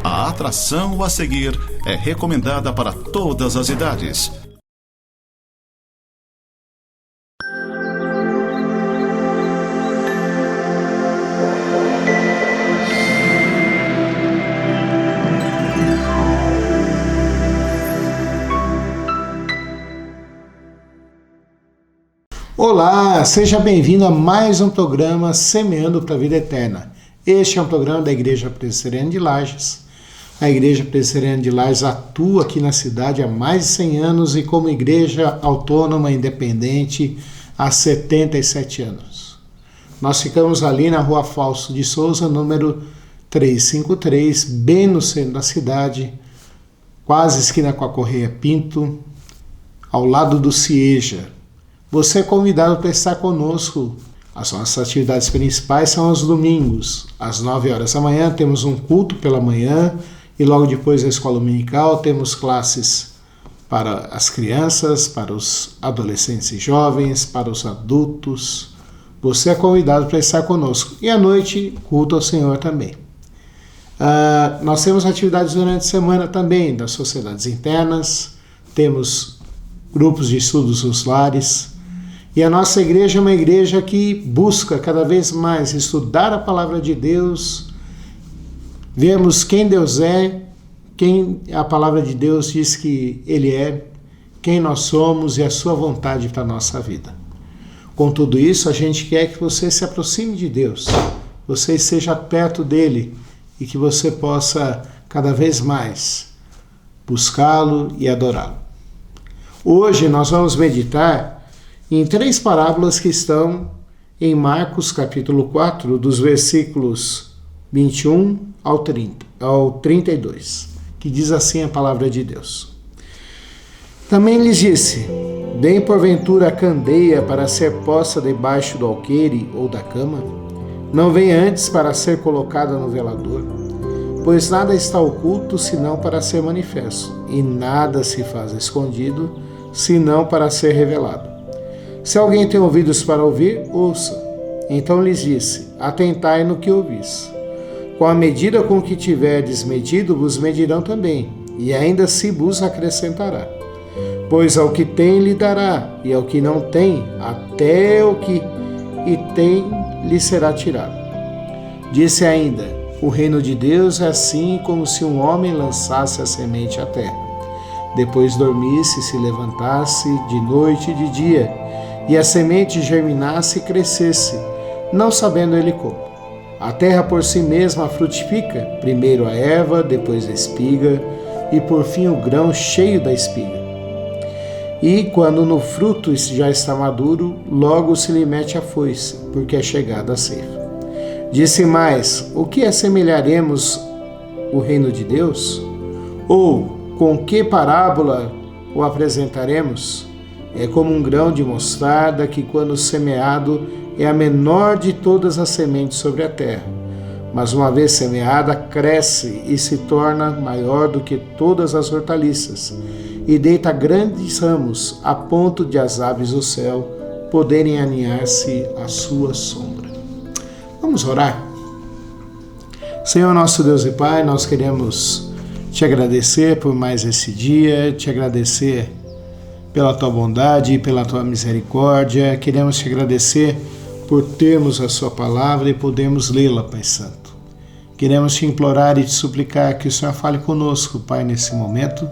A atração a seguir é recomendada para todas as idades. Olá, seja bem-vindo a mais um programa Semeando para a Vida Eterna. Este é um programa da Igreja Presbiteriana de Lages. A Igreja Presbiteriana de Lages atua aqui na cidade há mais de 100 anos e como igreja autônoma independente há 77 anos. Nós ficamos ali na Rua Fausto de Souza, número 353, bem no centro da cidade, quase esquina com a Correia Pinto, ao lado do Cieja. Você é convidado para estar conosco. As nossas atividades principais são aos domingos. Às 9 horas da manhã temos um culto pela manhã e logo depois da escola dominical temos classes para as crianças, para os adolescentes e jovens, para os adultos. Você é convidado para estar conosco. E à noite, culto ao Senhor também. Nós temos atividades durante a semana também das sociedades internas, temos grupos de estudos nos lares. E a nossa igreja é uma igreja que busca cada vez mais estudar a palavra de Deus, vermos quem Deus é, quem a palavra de Deus diz que Ele é, quem nós somos e a sua vontade para a nossa vida. Com tudo isso, a gente quer que você se aproxime de Deus, você esteja perto dEle e que você possa cada vez mais buscá-lo e adorá-lo. Hoje nós vamos meditar em 3 parábolas que estão em Marcos capítulo 4, dos versículos 21 ao 32, que diz assim a palavra de Deus. Também lhes disse: deem porventura a candeia para ser posta debaixo do alqueire ou da cama? Não vem antes para ser colocada no velador? Pois nada está oculto senão para ser manifesto, e nada se faz escondido senão para ser revelado. Se alguém tem ouvidos para ouvir, ouça. Então lhes disse: atentai no que ouvis. Com a medida com que tiverdes medido, vos medirão também, e ainda se vos acrescentará. Pois ao que tem lhe dará, e ao que não tem, até o que tem lhe será tirado. Disse ainda: o reino de Deus é assim como se um homem lançasse a semente à terra. Depois dormisse e se levantasse de noite e de dia, e a semente germinasse e crescesse, não sabendo ele como. A terra por si mesma frutifica, primeiro a erva, depois a espiga, e por fim o grão cheio da espiga. E quando no fruto já está maduro, logo se lhe mete a foice, porque é chegada a ceifa. Disse mais: o que assemelharemos o reino de Deus? Ou com que parábola o apresentaremos? É como um grão de mostarda que, quando semeado, é a menor de todas as sementes sobre a terra. Mas uma vez semeada, cresce e se torna maior do que todas as hortaliças, e deita grandes ramos, a ponto de as aves do céu poderem aninhar-se à sua sombra. Vamos orar? Senhor nosso Deus e Pai, nós queremos te agradecer por mais esse dia, te agradecer pela tua bondade e pela tua misericórdia. Queremos te agradecer por termos a sua palavra e podermos lê-la, Pai Santo. Queremos te implorar e te suplicar que o Senhor fale conosco, Pai, nesse momento,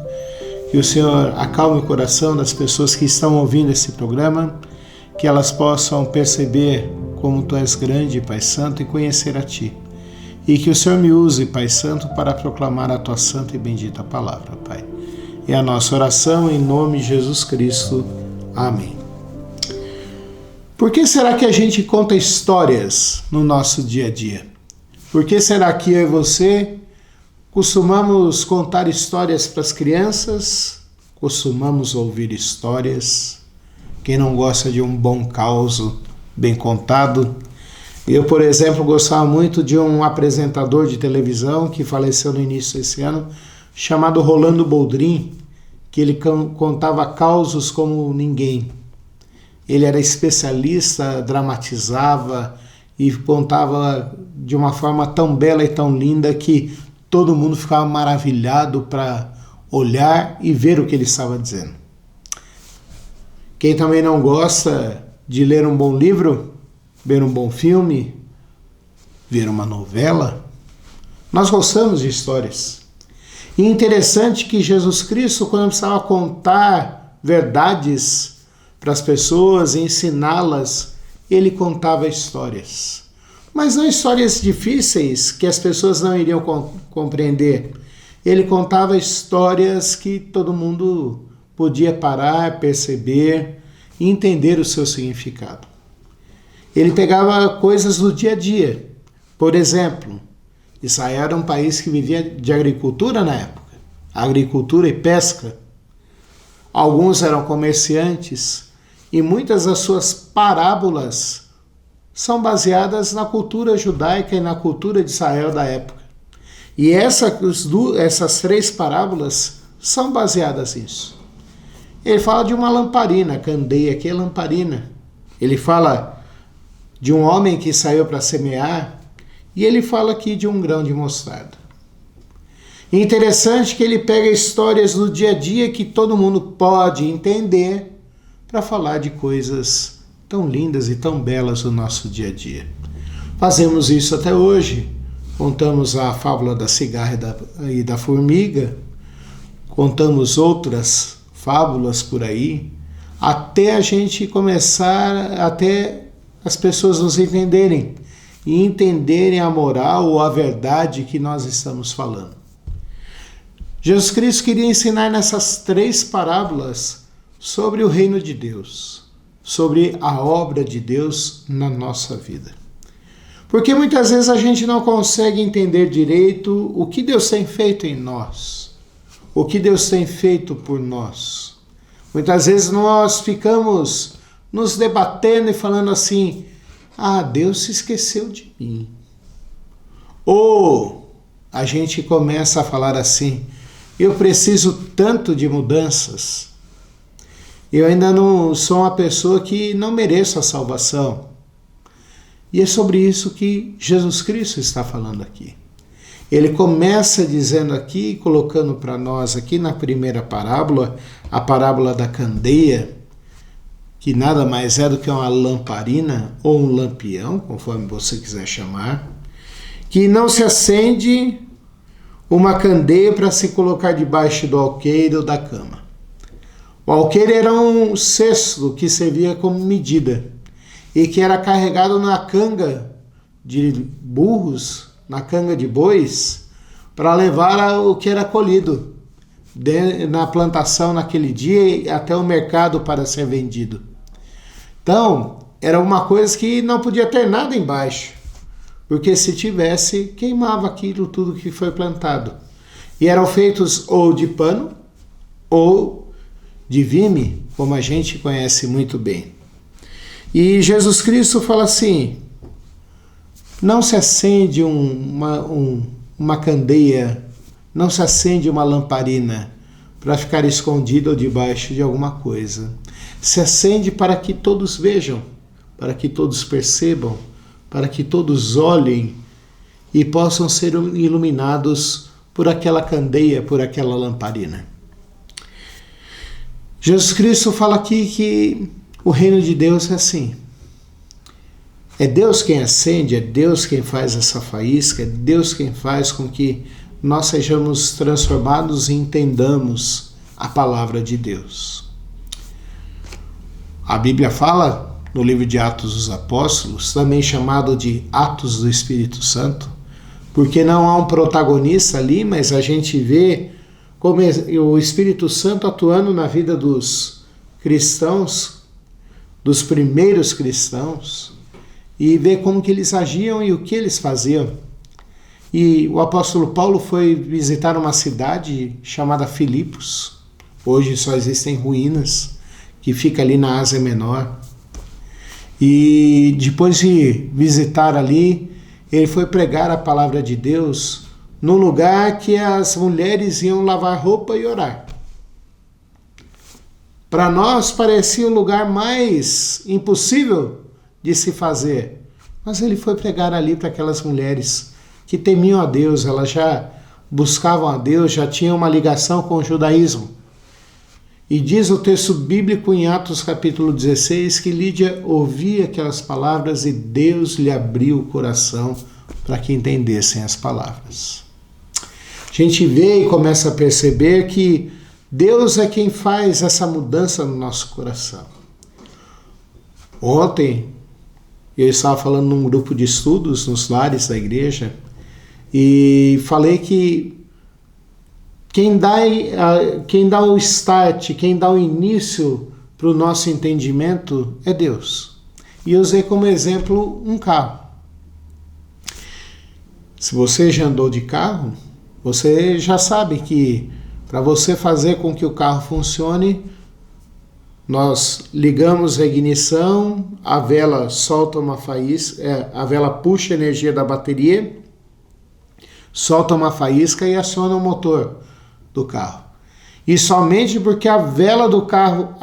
que o Senhor acalme o coração das pessoas que estão ouvindo esse programa, que elas possam perceber como tu és grande, Pai Santo, e conhecer a ti. E que o Senhor me use, Pai Santo, para proclamar a tua santa e bendita palavra, Pai. É a nossa oração em nome de Jesus Cristo. Amém. Por que será que a gente conta histórias no nosso dia a dia? Por que será que eu e você costumamos contar histórias para as crianças? Costumamos ouvir histórias? Quem não gosta de um bom causo bem contado? Eu, por exemplo, gostava muito de um apresentador de televisão que faleceu no início desse ano, chamado Rolando Boldrin, que ele contava causos como ninguém. Ele era especialista, dramatizava e contava de uma forma tão bela e tão linda que todo mundo ficava maravilhado para olhar e ver o que ele estava dizendo. Quem também não gosta de ler um bom livro, ver um bom filme, ver uma novela, nós gostamos de histórias. E é interessante que Jesus Cristo, quando precisava contar verdades para as pessoas, ensiná-las, ele contava histórias. Mas não histórias difíceis que as pessoas não iriam compreender. Ele contava histórias que todo mundo podia parar, perceber e entender o seu significado. Ele pegava coisas do dia a dia. Por exemplo, Israel era um país que vivia de agricultura na época, agricultura e pesca. Alguns eram comerciantes e muitas das suas parábolas são baseadas na cultura judaica e na cultura de Israel da época. E essas 3 parábolas são baseadas nisso. Ele fala de uma lamparina, candeia, que é lamparina. Ele fala de um homem que saiu para semear, e ele fala aqui de um grão de mostarda. Interessante que ele pega histórias do dia a dia que todo mundo pode entender para falar de coisas tão lindas e tão belas do nosso dia a dia. Fazemos isso até hoje. Contamos a fábula da cigarra e da formiga, contamos outras fábulas por aí, até a gente começar, até as pessoas nos entenderem e entenderem a moral ou a verdade que nós estamos falando. Jesus Cristo queria ensinar nessas 3 parábolas sobre o reino de Deus, sobre a obra de Deus na nossa vida. Porque muitas vezes a gente não consegue entender direito o que Deus tem feito em nós, o que Deus tem feito por nós. Muitas vezes nós ficamos nos debatendo e falando assim: Deus se esqueceu de mim. Ou a gente começa a falar assim: eu preciso tanto de mudanças. Eu ainda não sou uma pessoa que não mereço a salvação. E é sobre isso que Jesus Cristo está falando aqui. Ele começa dizendo aqui, colocando para nós aqui na primeira parábola, a parábola da candeia, que nada mais é do que uma lamparina ou um lampião, conforme você quiser chamar, que não se acende uma candeia para se colocar debaixo do alqueire ou da cama. O alqueire era um cesto que servia como medida e que era carregado na canga de burros, na canga de bois, para levar o que era colhido na plantação naquele dia até o mercado para ser vendido. Então, era uma coisa que não podia ter nada embaixo, porque se tivesse, queimava aquilo tudo que foi plantado. E eram feitos ou de pano ou de vime, como a gente conhece muito bem. E Jesus Cristo fala assim: não se acende uma candeia, não se acende uma lamparina para ficar escondida ou debaixo de alguma coisa. Se acende para que todos vejam, para que todos percebam, para que todos olhem e possam ser iluminados por aquela candeia, por aquela lamparina. Jesus Cristo fala aqui que o reino de Deus é assim. É Deus quem acende, é Deus quem faz essa faísca, é Deus quem faz com que nós sejamos transformados e entendamos a palavra de Deus. A Bíblia fala, no livro de Atos dos Apóstolos, também chamado de Atos do Espírito Santo, porque não há um protagonista ali, mas a gente vê como o Espírito Santo atuando na vida dos cristãos, dos primeiros cristãos, e vê como que eles agiam e o que eles faziam. E o apóstolo Paulo foi visitar uma cidade chamada Filipos. Hoje só existem ruínas, que fica ali na Ásia Menor. E depois de visitar ali, ele foi pregar a palavra de Deus num lugar que as mulheres iam lavar roupa e orar. Para nós parecia o lugar mais impossível de se fazer, mas ele foi pregar ali para aquelas mulheres que temiam a Deus. Elas já buscavam a Deus já tinham uma ligação com o judaísmo. E diz o texto bíblico em Atos capítulo 16 que Lídia ouvia aquelas palavras e Deus lhe abriu o coração para que entendessem as palavras. A gente vê e começa a perceber que Deus é quem faz essa mudança no nosso coração. Ontem eu estava falando num grupo de estudos nos lares da igreja e falei que quem dá o start, quem dá o início para o nosso entendimento é Deus. E eu usei como exemplo um carro. Se você já andou de carro, você já sabe que para você fazer com que o carro funcione, nós ligamos a ignição, a vela solta uma faísca, a vela puxa a energia da bateria, solta uma faísca e aciona o motor do carro. E somente porque a vela do carro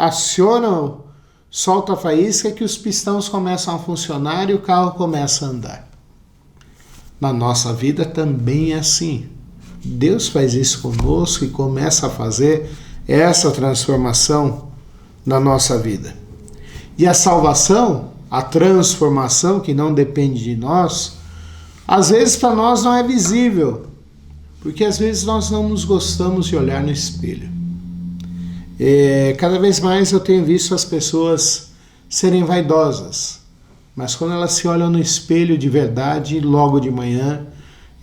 solta a faísca que os pistões começam a funcionar e o carro começa a andar. Na nossa vida também é assim. Deus faz isso conosco e começa a fazer essa transformação na nossa vida. E a salvação, a transformação que não depende de nós, às vezes para nós não é visível, porque às vezes nós não nos gostamos de olhar no espelho. Cada vez mais eu tenho visto as pessoas serem vaidosas, mas quando elas se olham no espelho de verdade, logo de manhã,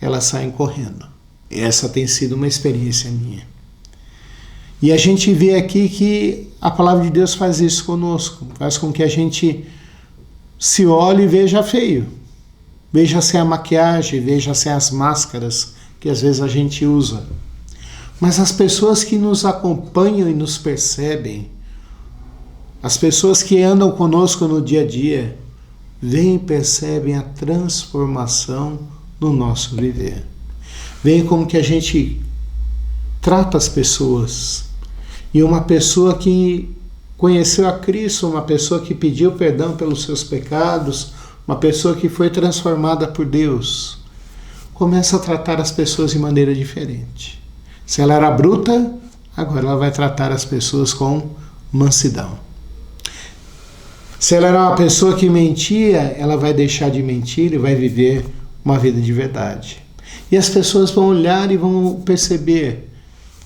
elas saem correndo. Essa tem sido uma experiência minha. E a gente vê aqui que a palavra de Deus faz isso conosco, faz com que a gente se olhe e veja feio, veja sem a maquiagem, veja sem as máscaras que às vezes a gente usa. Mas as pessoas que nos acompanham e nos percebem, as pessoas que andam conosco no dia a dia, veem e percebem a transformação do nosso viver. Veem como que a gente trata as pessoas. E uma pessoa que conheceu a Cristo, uma pessoa que pediu perdão pelos seus pecados, uma pessoa que foi transformada por Deus, começa a tratar as pessoas de maneira diferente. Se ela era bruta, agora ela vai tratar as pessoas com mansidão. Se ela era uma pessoa que mentia, ela vai deixar de mentir e vai viver uma vida de verdade. E as pessoas vão olhar e vão perceber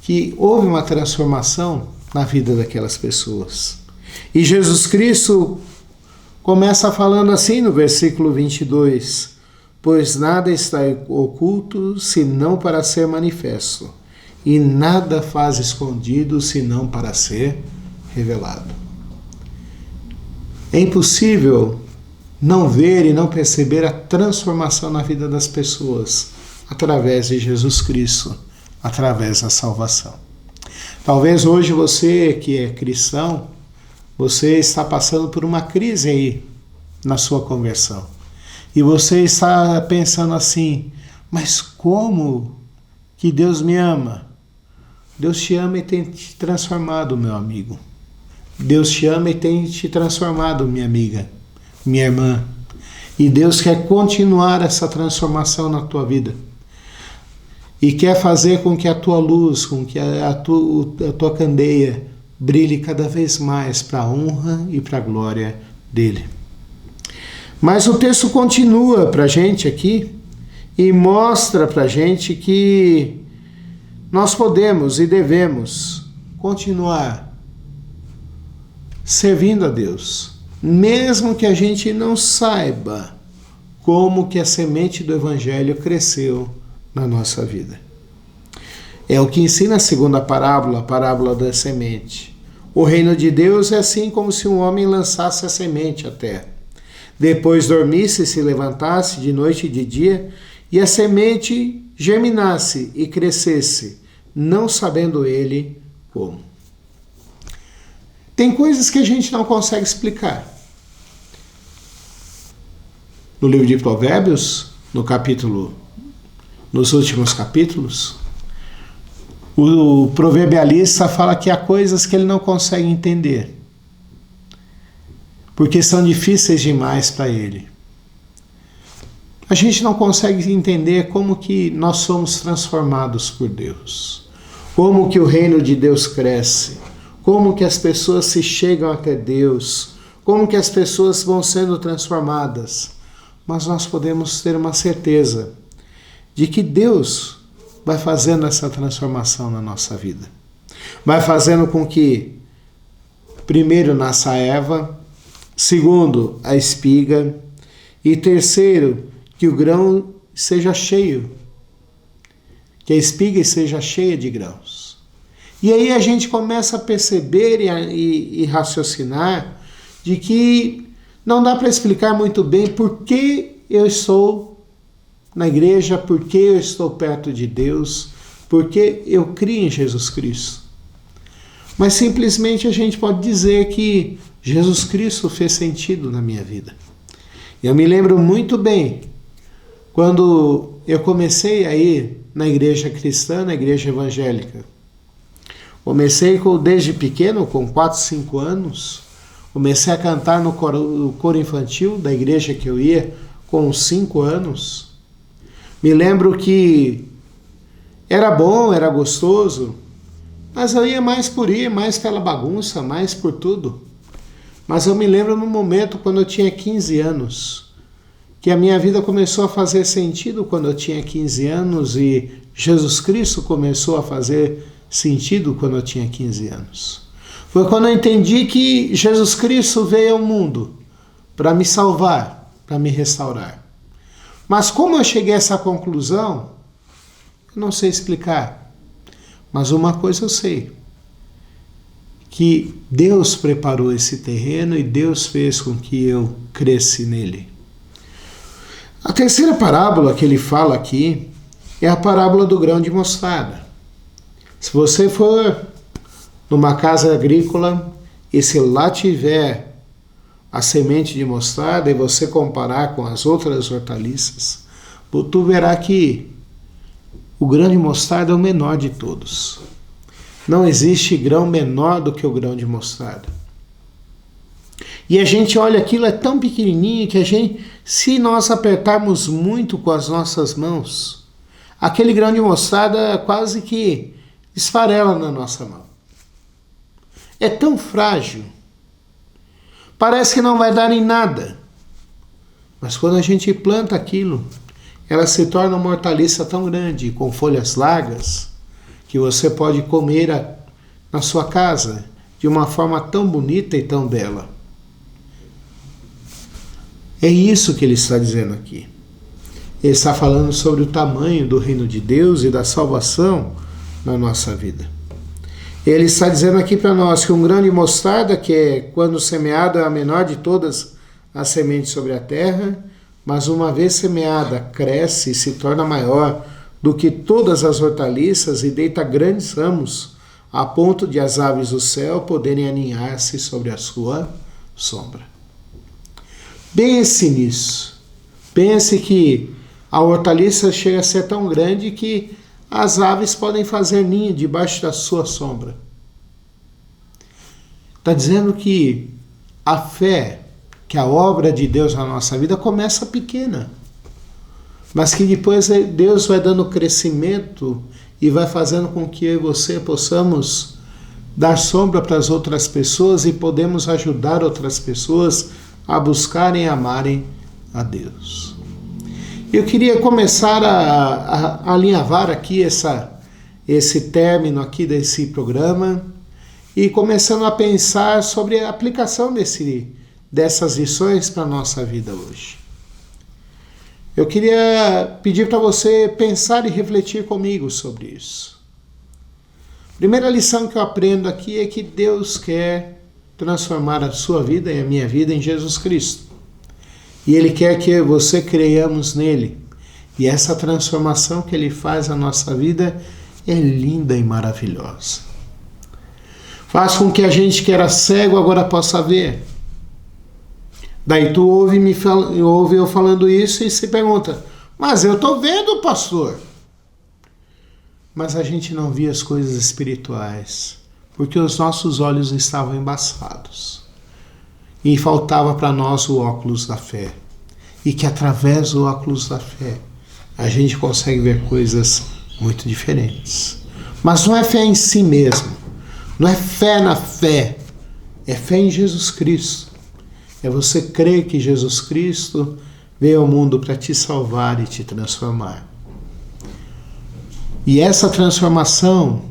que houve uma transformação na vida daquelas pessoas. E Jesus Cristo começa falando assim no versículo 22, pois nada está oculto senão para ser manifesto, e nada faz escondido senão para ser revelado. É impossível não ver e não perceber a transformação na vida das pessoas através de Jesus Cristo, através da salvação. Talvez hoje você que é cristão, você está passando por uma crise aí na sua conversão. E você está pensando assim, mas como que Deus me ama? Deus te ama e tem te transformado, meu amigo. Deus te ama e tem te transformado, minha amiga, minha irmã. E Deus quer continuar essa transformação na tua vida. E quer fazer com que a tua luz, com que a tua candeia brilhe cada vez mais para a honra e para a glória dele. Mas o texto continua para a gente aqui e mostra para a gente que nós podemos e devemos continuar servindo a Deus, mesmo que a gente não saiba como que a semente do Evangelho cresceu na nossa vida. É o que ensina a segunda parábola, a parábola da semente. O reino de Deus é assim como se um homem lançasse a semente à terra. Depois dormisse e se levantasse de noite e de dia, e a semente germinasse e crescesse, não sabendo ele como. Tem coisas que a gente não consegue explicar. No livro de Provérbios, nos últimos capítulos, o proverbialista fala que há coisas que ele não consegue entender, porque são difíceis demais para ele. a gente não consegue entender como que nós somos transformados por Deus, como que o reino de Deus cresce, como que as pessoas se chegam até Deus, como que as pessoas vão sendo transformadas. Mas nós podemos ter uma certeza de que Deus vai fazendo essa transformação na nossa vida. Vai fazendo com que, primeiro, nasça a Eva, segundo, a espiga, e terceiro, que o grão seja cheio, que a espiga seja cheia de grãos. E aí a gente começa a perceber e raciocinar de que não dá para explicar muito bem por que eu estou na igreja, por que eu estou perto de Deus, por que eu crio em Jesus Cristo. Mas simplesmente a gente pode dizer que Jesus Cristo fez sentido na minha vida. Eu me lembro muito bem quando eu comecei a ir na igreja cristã, na igreja evangélica. Comecei desde pequeno, com 4, 5 anos. Comecei a cantar no coro infantil da igreja que eu ia com 5 anos. Me lembro que era bom, era gostoso, mas eu ia mais por ir, mais pela bagunça, mais por tudo. Mas eu me lembro num momento quando eu tinha 15 anos, que a minha vida começou a fazer sentido quando eu tinha 15 anos e Jesus Cristo começou a fazer sentido quando eu tinha 15 anos. Foi quando eu entendi que Jesus Cristo veio ao mundo para me salvar, para me restaurar. Mas como eu cheguei a essa conclusão, eu não sei explicar. Mas uma coisa eu sei, que Deus preparou esse terreno e Deus fez com que eu cresci nele. A terceira parábola que ele fala aqui é a parábola do grão de mostarda. Se você for numa casa agrícola e se lá tiver a semente de mostarda e você comparar com as outras hortaliças, tu verá que o grão de mostarda é o menor de todos. Não existe grão menor do que o grão de mostarda. E a gente olha aquilo, é tão pequenininho que se nós apertarmos muito com as nossas mãos, aquele grão de mostarda quase que esfarela na nossa mão. É tão frágil. Parece que não vai dar em nada. Mas quando a gente planta aquilo, ela se torna uma hortaliça tão grande, com folhas largas, que você pode comer na sua casa de uma forma tão bonita e tão bela. É isso que ele está dizendo aqui. Ele está falando sobre o tamanho do reino de Deus e da salvação na nossa vida. Ele está dizendo aqui para nós que um grão de mostarda, que é quando semeado, é a menor de todas as sementes sobre a terra, mas uma vez semeada, cresce e se torna maior do que todas as hortaliças e deita grandes ramos, a ponto de as aves do céu poderem aninhar-se sobre a sua sombra. Pense nisso. Pense que a hortaliça chega a ser tão grande que as aves podem fazer ninho debaixo da sua sombra. Está dizendo que a fé, que a obra de Deus na nossa vida começa pequena, mas que depois Deus vai dando crescimento e vai fazendo com que eu e você possamos dar sombra para as outras pessoas e podemos ajudar outras pessoas a buscarem e amarem a Deus. Eu queria começar a alinhavar aqui esse término aqui desse programa e começando a pensar sobre a aplicação dessas lições para a nossa vida hoje. Eu queria pedir para você pensar e refletir comigo sobre isso. A primeira lição que eu aprendo aqui é que Deus quer transformar a sua vida e a minha vida em Jesus Cristo. E Ele quer que você creiamos nele. E essa transformação que Ele faz na nossa vida é linda e maravilhosa. Faz com que a gente que era cego agora possa ver. Daí tu ouve eu falando isso e se pergunta, mas eu estou vendo, pastor. Mas a gente não via as coisas espirituais, porque os nossos olhos estavam embaçados. E faltava para nós o óculos da fé. e que através do óculos da fé a gente consegue ver coisas muito diferentes. Mas não é fé em si mesmo, não é fé na fé, é fé em Jesus Cristo. É você crer que Jesus Cristo veio ao mundo para te salvar e te transformar. E essa transformação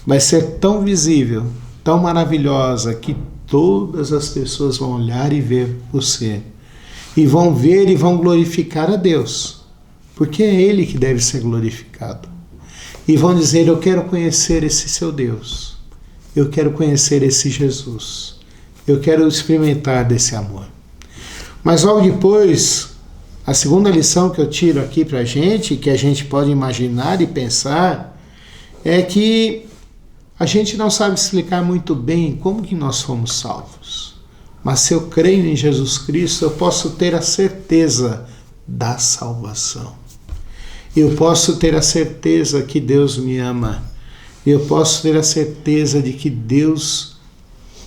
vai ser tão visível, tão maravilhosa, que todas as pessoas vão olhar e ver você. E vão ver e vão glorificar a Deus, porque é Ele que deve ser glorificado. E vão dizer: eu quero conhecer esse seu Deus, eu quero conhecer esse Jesus, eu quero experimentar desse amor. Mas logo depois, a segunda lição que eu tiro aqui para a gente, que a gente pode imaginar e pensar, é que a gente não sabe explicar muito bem como que nós fomos salvos. Mas se eu creio em Jesus Cristo, eu posso ter a certeza da salvação. Eu posso ter a certeza que Deus me ama. Eu posso ter a certeza de que Deus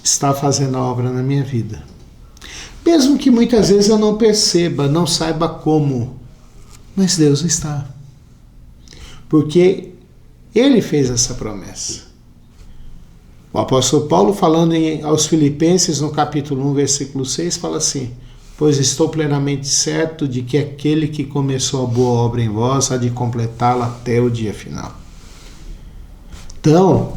está fazendo a obra na minha vida. Mesmo que muitas vezes eu não perceba, não saiba como, mas Deus está. Porque Ele fez essa promessa. O apóstolo Paulo, falando aos Filipenses, no capítulo 1, versículo 6, fala assim: pois estou plenamente certo de que aquele que começou a boa obra em vós há de completá-la até o dia final. Então,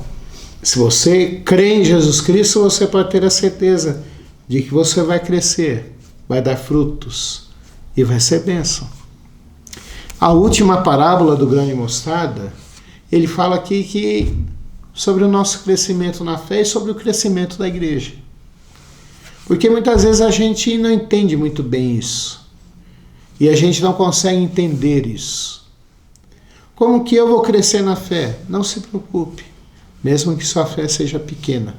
se você crê em Jesus Cristo, você pode ter a certeza de que você vai crescer, vai dar frutos e vai ser bênção. A última parábola do grão de mostarda, ele fala aqui sobre o nosso crescimento na fé e sobre o crescimento da igreja. Porque muitas vezes a gente não entende muito bem isso. E a gente não consegue entender isso. Como que eu vou crescer na fé? Não se preocupe. Mesmo que sua fé seja pequena.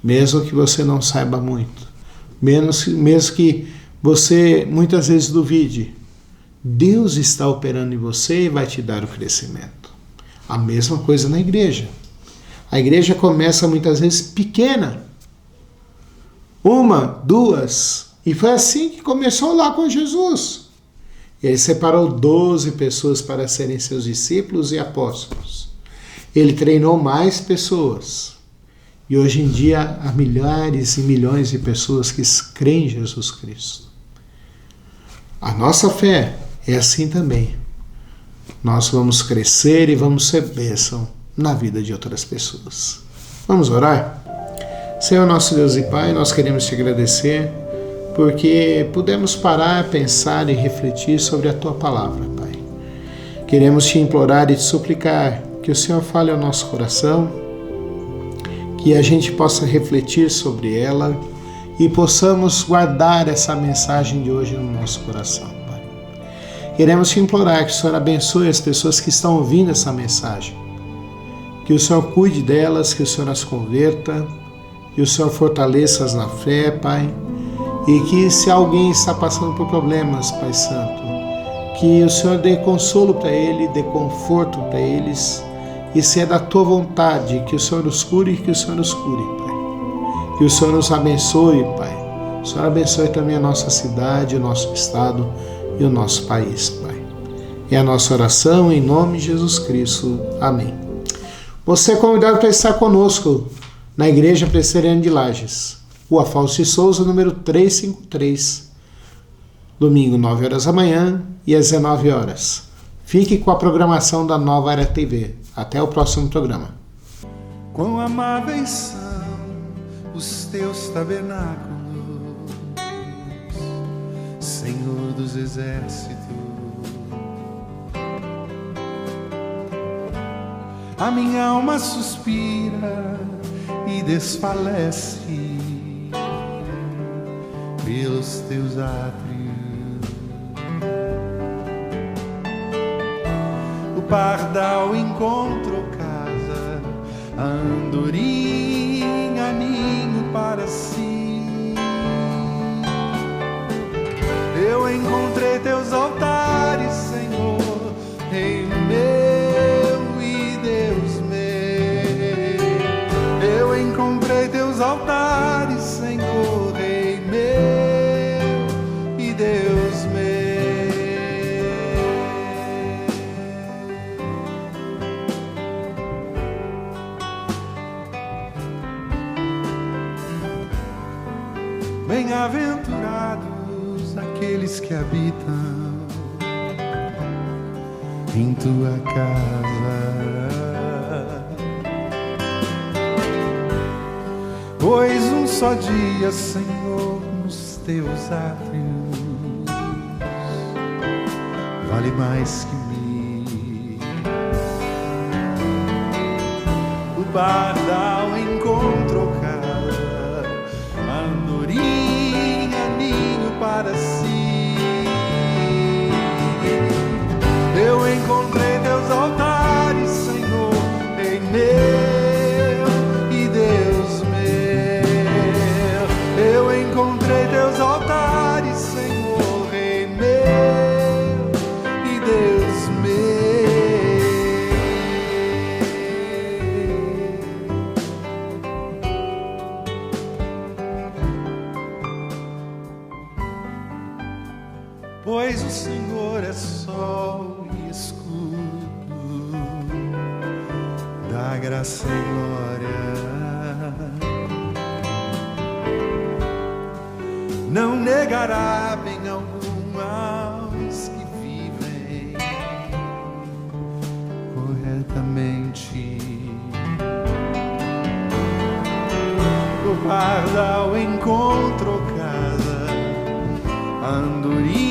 Mesmo que você não saiba muito. Mesmo que você muitas vezes duvide. Deus está operando em você e vai te dar o crescimento. A mesma coisa na igreja. A igreja começa muitas vezes pequena. 1, 2, e foi assim que começou lá com Jesus. Ele separou 12 pessoas para serem seus discípulos e apóstolos. Ele treinou mais pessoas. E hoje em dia há milhares e milhões de pessoas que creem em Jesus Cristo. A nossa fé é assim também. Nós vamos crescer e vamos ser bênção na vida de outras pessoas. Vamos orar? Senhor nosso Deus e Pai, nós queremos te agradecer porque pudemos parar, pensar e refletir sobre a Tua Palavra, Pai. Queremos te implorar e te suplicar que o Senhor fale ao nosso coração, que a gente possa refletir sobre ela e possamos guardar essa mensagem de hoje no nosso coração, Pai. Queremos te implorar que o Senhor abençoe as pessoas que estão ouvindo essa mensagem, que o Senhor cuide delas, que o Senhor as converta, que o Senhor fortaleça-as na fé, Pai, e que se alguém está passando por problemas, Pai Santo, que o Senhor dê consolo para ele, dê conforto para eles, e se é da Tua vontade, que o Senhor os cure e que o Senhor nos cure, Pai. Que o Senhor nos abençoe, Pai. O Senhor abençoe também a nossa cidade, o nosso estado e o nosso país, Pai. É a nossa oração em nome de Jesus Cristo. Amém. Você é convidado para estar conosco na Igreja Presbiteriana de Lages, Rua Fausto de Souza, número 353, domingo, 9 horas da manhã e às 19 horas. Fique com a programação da Nova Era TV. Até o próximo programa. Quão amáveis são os teus tabernáculos, Senhor dos exércitos. A minha alma suspira e desfalece pelos teus átrios. O pardal encontrou casa, a andorinha ninho para si. Eu encontrei teus altares, Senhor, Rei meu e Deus meu. Eu encontrei teus altares, Senhor, Rei meu e Deus meu. Bem-aventurados aqueles que habitam em tua casa, pois um só dia, Senhor, nos teus átrios vale mais que mil. O pardal encontrou casa, a andorinha ninho para si. Eu encontrei teus altares, Senhor, em meu e Deus meu. Eu encontrei teus altares, Senhor, em meu e Deus meu. Pois o Senhor é sol e escudo, da graça e glória. Não negará bem algum aos que vivem corretamente. O pardal encontrou casa, a andorinha